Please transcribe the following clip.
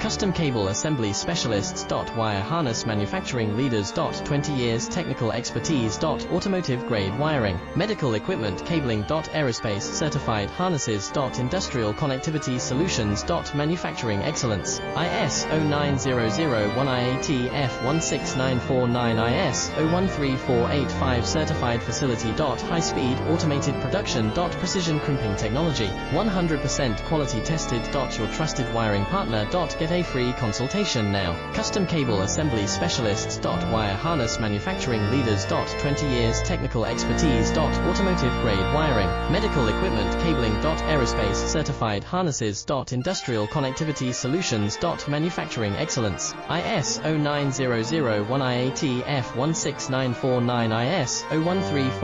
Custom cable assembly specialists. Wire harness manufacturing leaders. 20 years technical expertise. Automotive grade wiring, medical equipment cabling. Aerospace certified harnesses. Industrial connectivity solutions. Manufacturing excellence. IS 09001 IATF 16949 IS 013485 certified facility. High speed automated production. Precision crimping technology, 100% quality tested. Your trusted wiring partner. Get a free consultation now. Custom cable assembly specialists. Wire harness manufacturing leaders. 20 years technical expertise. Automotive grade wiring, medical equipment cabling. Aerospace certified harnesses. Industrial connectivity solutions. Manufacturing excellence. IS 09001 IATF 16949 IS 0134